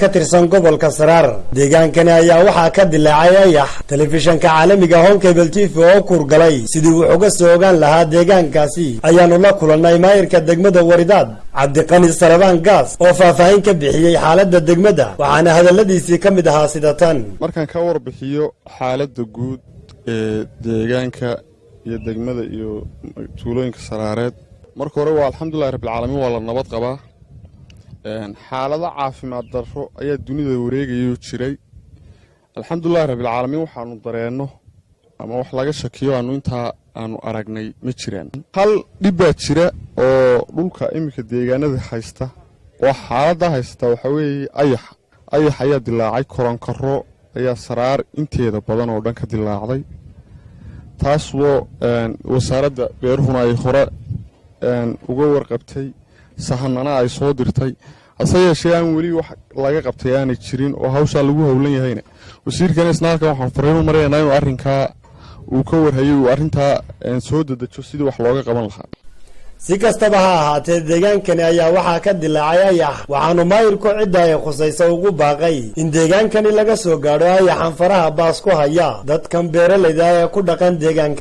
ka tirsan gobolka Saraar. Deegaankani ayaa waxaa ka dilaacay ayax. Telefishanka caalamiga Home Cable TV oo kurgalay sidii uu uga soo ogaan lahaa deegaankaasi ayaanu la kulannay maayirka degmada Waridaad Cabdiqani Sarabaan Gaas oo faahfaahin ka bixiyay xaaladda degmada waxaana hadaladiisii ka mid ahaa sida tan. Markaan ka warbixiyo xaaladda guud ee deegaanka iyo degmada iyo tuulooyinka Saraareed marka hore waa alxamdulillaah rabbil caalamiin waa la nabad qabaa. xaalada caafimaad darro ayaa dunida wareegayo jiray. alxamdulillaah rabbil caalamiin waxaanu dareeno ama wax laga shakiyo aanu aragnay ma jiraan. hal dhib baa jira oo dhulka imika deegaanada haysta oo xaaladda haysta waxa weeye ayax ayaa dilaacay koronkaro ayaa Saraar inteeda badan oo dhan ka dilaacday. taas wasaaradda beeruhuna ay hore uga warqabtay sahanana ay soo dirtay hase yeeshee aan weli wax laga qabtay aanay jirin oo hawsha lagu howlan yahayna wasiirkana isnaalka waxaan fariin mareynaa inuu arrinkaa uu ka warhayo uu arrintaa soo dedejo sidii wax looga qaban lahaa. si kastaba ha ahaatee deegaankani ayaa waxaa ka dilaacay ayax waxaanu maayirku cidda ay khusayso ugu baaqay in deegaankani laga soo gaadho ayaxan faraha baas ku haya dadkan beeralayda ee ku dhaqan deegaanka.